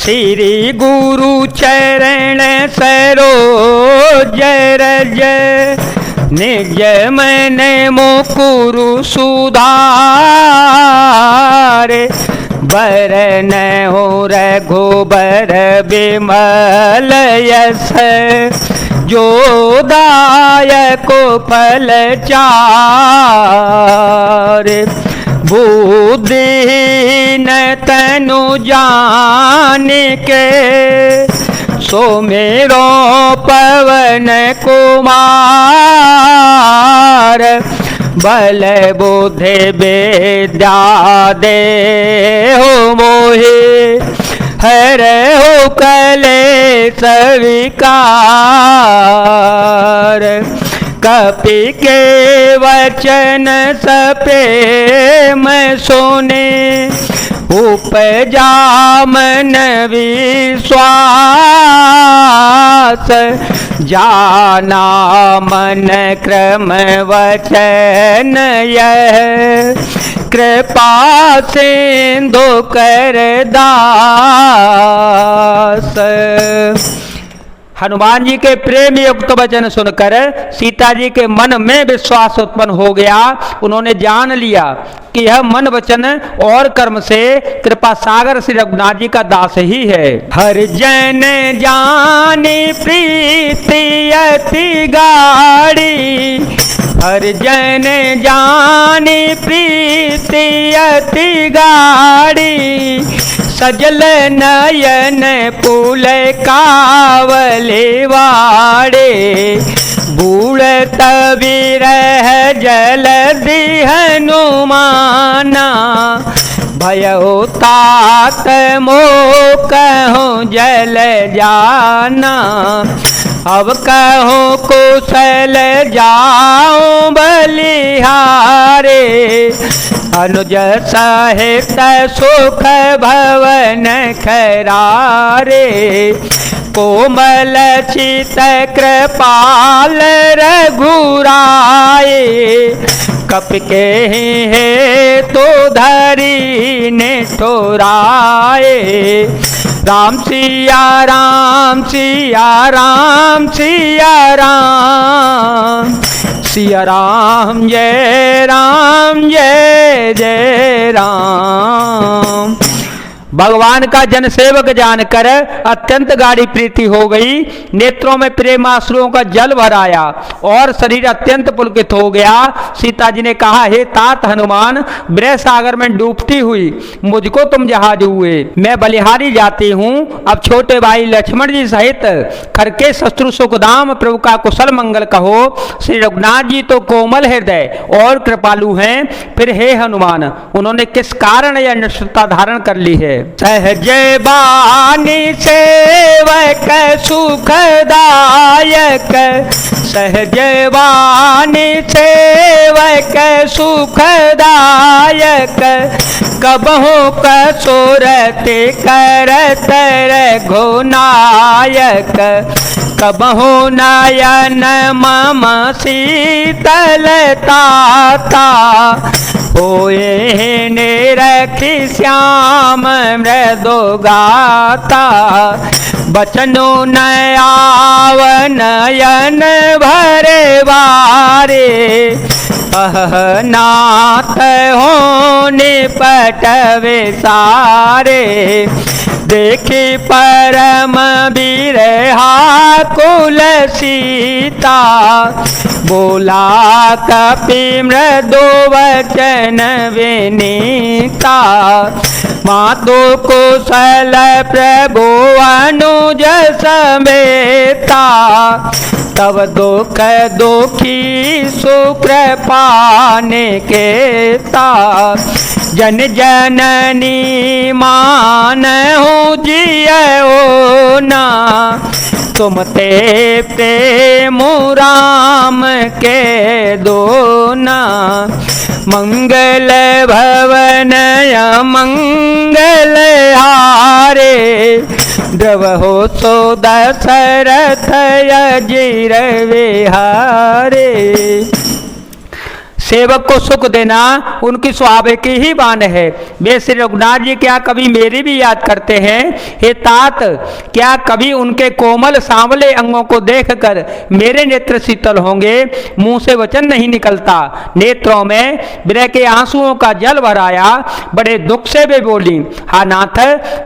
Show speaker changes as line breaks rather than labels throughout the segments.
श्री गुरु चरण सरोज रज निज मन मुकुरु सुधार बरन हो रघुबर बिमल यस जो दायको फल चार बुद्धिहीन तनु जान के सोमेरो पवन कुमार बल बुद्धि विद्या दे हो मोहे हर हो कलेश विकार कपि के वचन सप्रेम सुने उपजा मन विश्वास जाना मन क्रम वचन यह कृपा सिंधु कर दास। हनुमान जी के प्रेम युक्त वचन सुनकर सीता जी के मन में विश्वास उत्पन्न हो गया। उन्होंने जान लिया कि यह मन वचन और कर्म से कृपा सागर श्री रघुनाथ जी का दास ही है। हर जन जानी प्रीति अति गाढ़ी हर जन जानी प्रीति अति गाढ़ी सजल नयन पुल कावले वाड़े बूढ़ तबीरह जल हनुमाना भयो तात मोह कहूँ जल जाना अब कहूँ कुशल जाऊँ बलिहारे अनुज सहित सुख भवन खरारे कोमल चित कृपाल रघुराए कप के हे तो धरी ने ठोराए राम सिया राम सिया राम सिया राम सिया राम जय जय राम। भगवान का जन सेवक जानकर अत्यंत गाढ़ी प्रीति हो गई। नेत्रों में प्रेम आंसुओं का जल भर आया और शरीर अत्यंत पुलकित हो गया। सीता जी ने कहा, हे तात हनुमान, ब्रह सागर में डूबती हुई मुझको तुम जहाज हुए, मैं बलिहारी जाती हूँ। अब छोटे भाई लक्ष्मण जी सहित खरके शत्रु सुखदाम प्रभु का कुशल मंगल कहो। श्री रघुनाथ जी तो कोमल हृदय और कृपालु हैं, फिर हे हनुमान उन्होंने किस कारण यह निष्ठता धारण कर ली है। सहज बानी सेवक सुखदायक सहज बानी सेवक सुखदायक कबहु कसुरति करत रघुनायक कबहु नयन मम शीतलताता होए निरखि श्याम मृदु गाता बचनो नयाव नयन भरे बारे नाथ हो निपटवे सारे देखी परम बिरहा कुल सीता बोला कपि मृदु वचन विनीता मातु कुशल प्रभु अनुज समेता तब दुख दुखी सुकृपा निकेता जन जननी मान हो जियो ना तुम ते प्रेम राम के दोना मंगल भवन मंगल हारे द्रवहो सो दशरथ अजीर विहारे। सेवक को सुख देना उनकी स्वाभाविक ही बान है। वे श्री रघुनाथ जी क्या कभी मेरी भी याद करते हैं? हे तात, क्या कभी उनके कोमल सांवले अंगों को देखकर मेरे नेत्र शीतल होंगे? मुंह से वचन नहीं निकलता, नेत्रों में विरह के आंसुओं का जल भर आया। बड़े दुख से वे बोली, हा नाथ,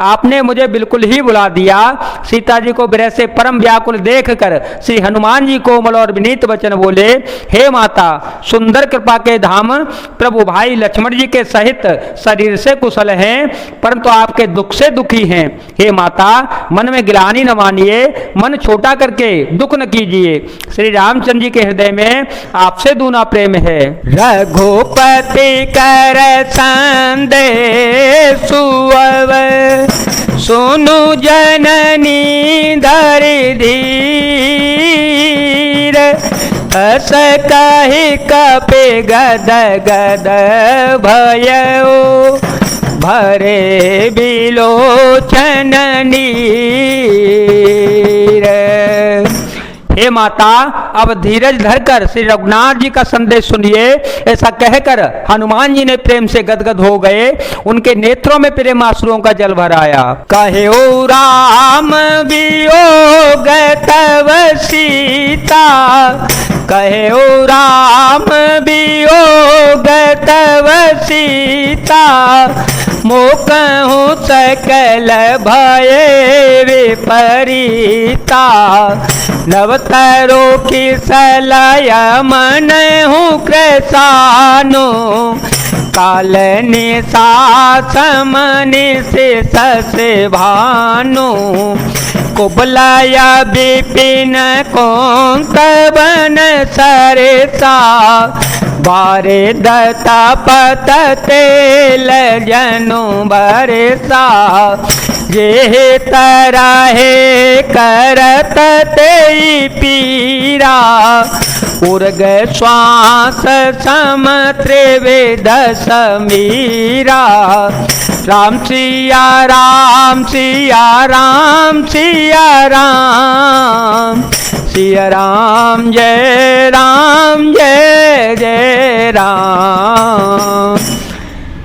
आपने मुझे बिल्कुल ही बुला दिया। सीता जी को विरह से परम व्याकुल देखकर श्री हनुमान जी कोमल और विनीत वचन बोले, हे माता, सुंदर कृपा के धाम प्रभु भाई लक्ष्मण जी के सहित शरीर से कुशल हैं, परंतु आपके दुख से दुखी हैं। हे माता, मन में गिलानी न मानिए, मन छोटा करके दुख न कीजिए। श्री रामचंद्र जी के हृदय में आपसे दूना प्रेम है। रघुपति कर संदेश सुनु जननी धरि धीर, हस कहि कपि गद गद भयो, भरे बिलोचन नीर। हे माता, अब धीरज धरकर श्री रघुनाथ जी का संदेश सुनिए। ऐसा कहकर हनुमान जी ने प्रेम से गदगद हो गए, उनके नेत्रों में प्रेमाश्रुओं का जल भर आया। कहे ओ राम वियोग तव सीता, कहे ओ राम वियोग तव सीता, मोकहु सकल भये विपरीता, नवतरो की सलय मन हूँ कृसानु, काल निशासमनि से ससे भानु, कुबलया विपिन कौंत बन सरसा, बारे दत्ता पत तेल जनु बरसा, ये तरहे करत तेई पीरा, उर्ग श्वास सम त्रिवेद समीरा, राम सिया राम सिया राम सिया राम, सिया राम जय जय राम।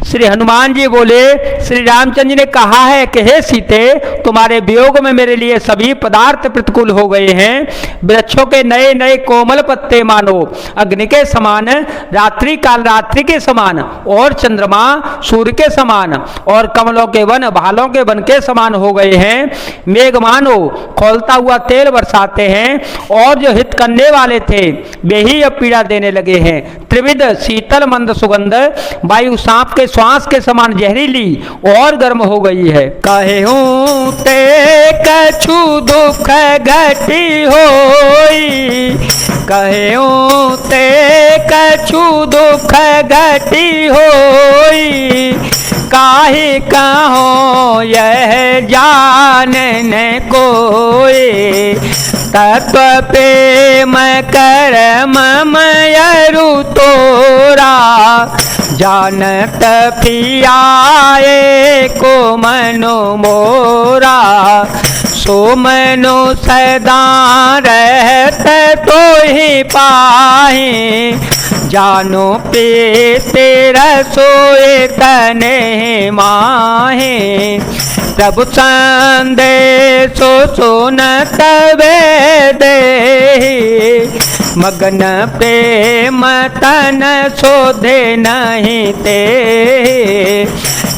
श्री हनुमान जी बोले, श्री रामचंद्र जी ने कहा है कि हे सीते, तुम्हारे वियोग में मेरे लिए सभी पदार्थ प्रतिकूल हो गए हैं। वृक्षों के नए नए कोमल पत्ते मानो अग्नि के समान, रात्रि काल रात्रि के समान, और चंद्रमा सूर्य के समान, और कमलों के वन भालों के वन के समान हो गए हैं। मेघ मानो खौलता हुआ तेल बरसाते हैं, और जो हित करने वाले थे वे ही अब पीड़ा देने लगे हैं। त्रिविध शीतल मंद सुगंध वायु सांप के श्वास के समान जहरीली और गर्म हो गई है। कहूँ ते कछु दुख घटी होई, कहूँ ते कछु दुख घटी होई, काहे कहो यह जानन कोई, तत्व प्रेम करम मयरु तोरा, जानत पियाए को मनो मोरा, सो मनो सदा रहत तो ही पाहि, जानो पे तेरा सोए तने माहे, प्रभु संदेशो सुनत वेदे, मगन प्रेम तन शोधे नहीं ते,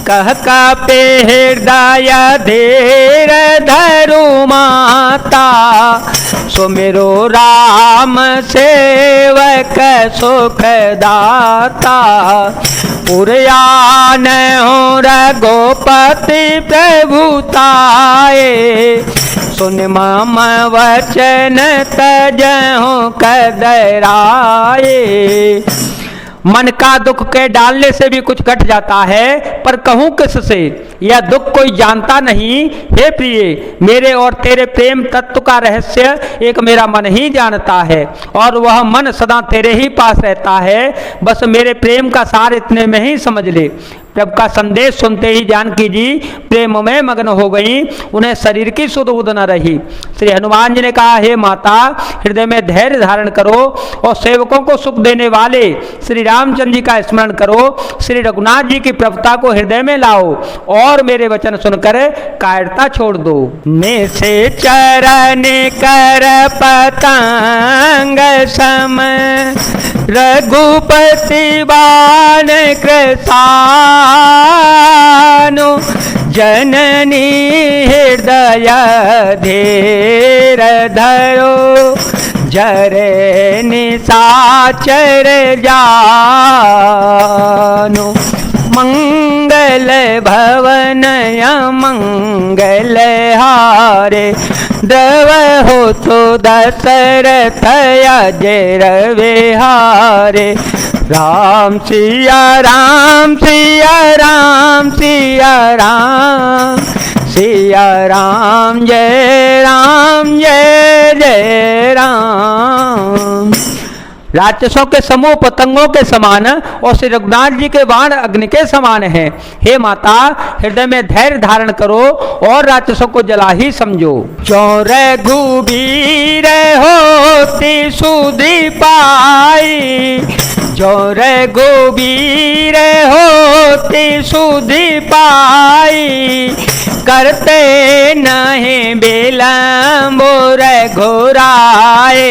कह का पे हृदय धीर धरु माता, सुमिरो राम सेवक सुख दाता, पुरयान हो रघुपति प्रभुताए, सुन मम वचन तजहु कदराए। मन का दुख के डालने से भी कुछ घट जाता है, पर कहूँ किससे, यह दुख कोई जानता नहीं। हे प्रिय, मेरे और तेरे प्रेम तत्व का रहस्य एक मेरा मन ही जानता है, और वह मन सदा तेरे ही पास रहता है। बस मेरे प्रेम का सार इतने में ही समझ ले। प्रभु का संदेश सुनते ही जानकी जी प्रेम में मग्न हो गई, उन्हें शरीर की सुध बुध न रही। श्री हनुमान जी ने कहा, हे माता, हृदय में धैर्य धारण करो और सेवकों को सुख देने वाले श्री रामचंद्र जी का स्मरण करो, श्री रघुनाथ जी की प्रभुता को हृदय में लाओ और मेरे वचन सुनकर कायरता छोड़ दो। निसे चरण कर पतंग सम रघुपति बाण कृसानु, जननी हृदय धीर धरो, जरे निशाचर जानु। मंगल भवन मंगल हारे, द्रव हो तो दशरथ अजर विहारे। राम सिया राम सिया राम सिया राम, सिया राम जय जय राम। राक्षसों के समूह पतंगों के समान और श्री रघुनाथ जी के बाण अग्नि के समान हैं। हे माता, हृदय में धैर्य धारण करो और राक्षसों को जला ही समझो। जो रघुबीर होती सुधि पाई, जो रघुबीर होती सुधि पाई, करते नहीं विलंब रघुराए।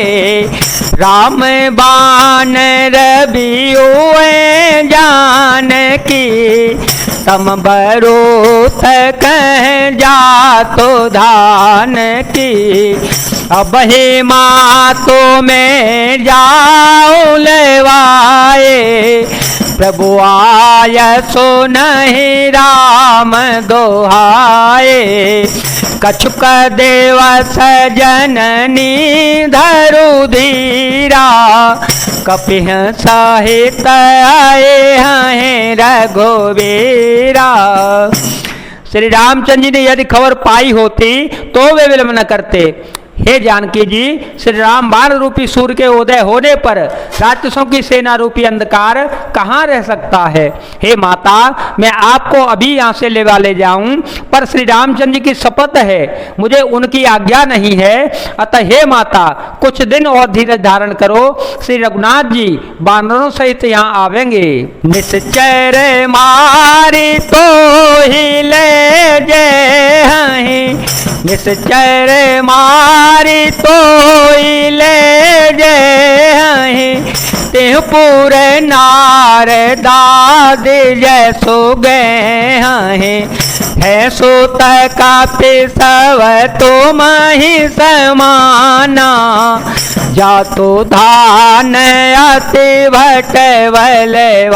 राम बाण रबियों जानकी, तम बरोथ कह जातो धान की। अब हे मातो में जाओ लेवाए, प्रभु आय सो नहीं राम दोहाए। कछुक देव सजननी धरु धीरा, कपिह सहित आए हैं रघुवीरा। श्री रामचंद्र जी ने यदि खबर पाई होती तो वे विलंब न करते। हे जानकी जी, श्री राम बाण रूपी सूर्य के उदय होने पर राक्षसों की सेना रूपी अंधकार कहाँ रह सकता है। हे माता, मैं आपको अभी यहाँ से ले जाऊं, पर श्री रामचंद्र जी की शपथ है, मुझे उनकी आज्ञा नहीं है। अतः हे माता, कुछ दिन और धीरज धारण करो, श्री रघुनाथ जी बानरों सहित यहाँ आवेंगे। निश्चर मारी तो ही ले जय, निश्चर मारी तो ले जय, तेह पूरे नार दाद जैसो गए है। सोत का पिसव तुम ही समाना, जातो धान अति भटवलवाना।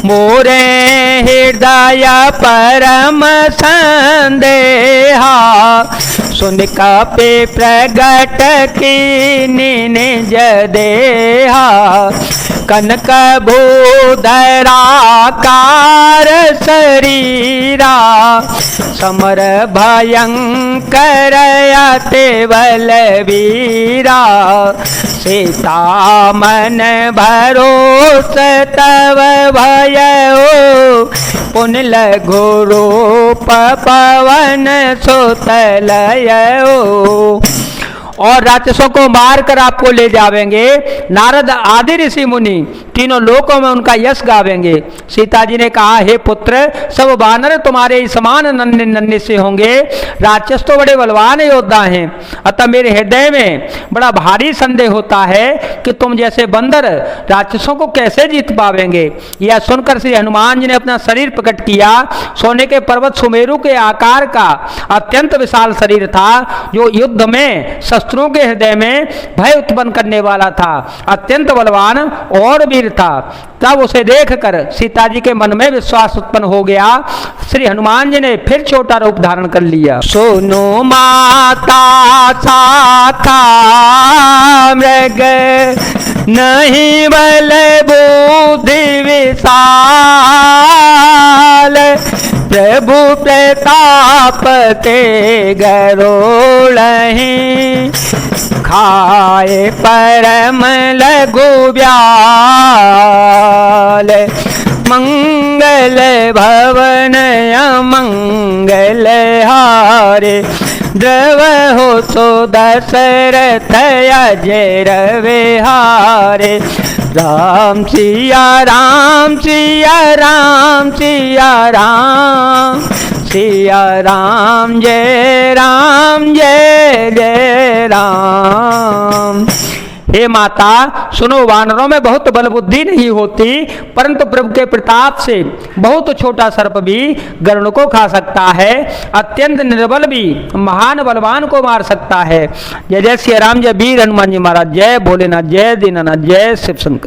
मोरे हृदय परम संदेहा, सुन कपि प्रगट की निज देहा। कनक भूधराकार शरीरा, समर भयंकर अति बलवीरा। सीता मन भरोस तव भयो, पुन लघु रूप पवन सुत लयो। और राक्षसों को मारकर आपको ले जावेंगे। नारद आदि ऋषि मुनि तीनों लोकों में उनका यश गावेंगे। सीता जी ने कहा, हे पुत्र, सब वानर तुम्हारे ही समान नन्हे नन्हे से होंगे। राक्षस तो बड़े बलवान योद्धा हैं, अतः मेरे हृदय में बड़ा भारी संदेह होता है कि तुम जैसे बंदर राक्षसों को कैसे जीत पावेंगे। यह सुनकर श्री हनुमान जी ने अपना शरीर प्रकट किया। सोने के पर्वत सुमेरु के आकार का अत्यंत विशाल शरीर था, जो युद्ध में शस्त्रों के हृदय में भय उत्पन्न करने वाला था। अत्यंत बलवान और वीर था। तब उसे देखकर सीता जी के मन में विश्वास उत्पन्न हो गया। श्री हनुमान जी ने फिर छोटा रूप धारण कर लिया। सुनो माता साथा मृग, नहीं बल बुद्धि विशाल। प्रभु प्रताप ते गरोड़हि, खाए परम लघु ब्याल। मंगल भवन अमंगल हारे। द्रव हो तो दशरथ अजर विहारे। राम सिया राम सिया राम सिया राम सिया राम जय जय राम। हे माता सुनो, वानरों में बहुत बल बुद्धि नहीं होती, परंतु प्रभु के प्रताप से बहुत छोटा सर्प भी गरुड़ को खा सकता है। अत्यंत निर्बल भी महान बलवान को मार सकता है। जय जय श्री राम, जय वीर हनुमान जी महाराज, जय भोलेनाथ, जय दीनानाथ, जय शिव शंकर।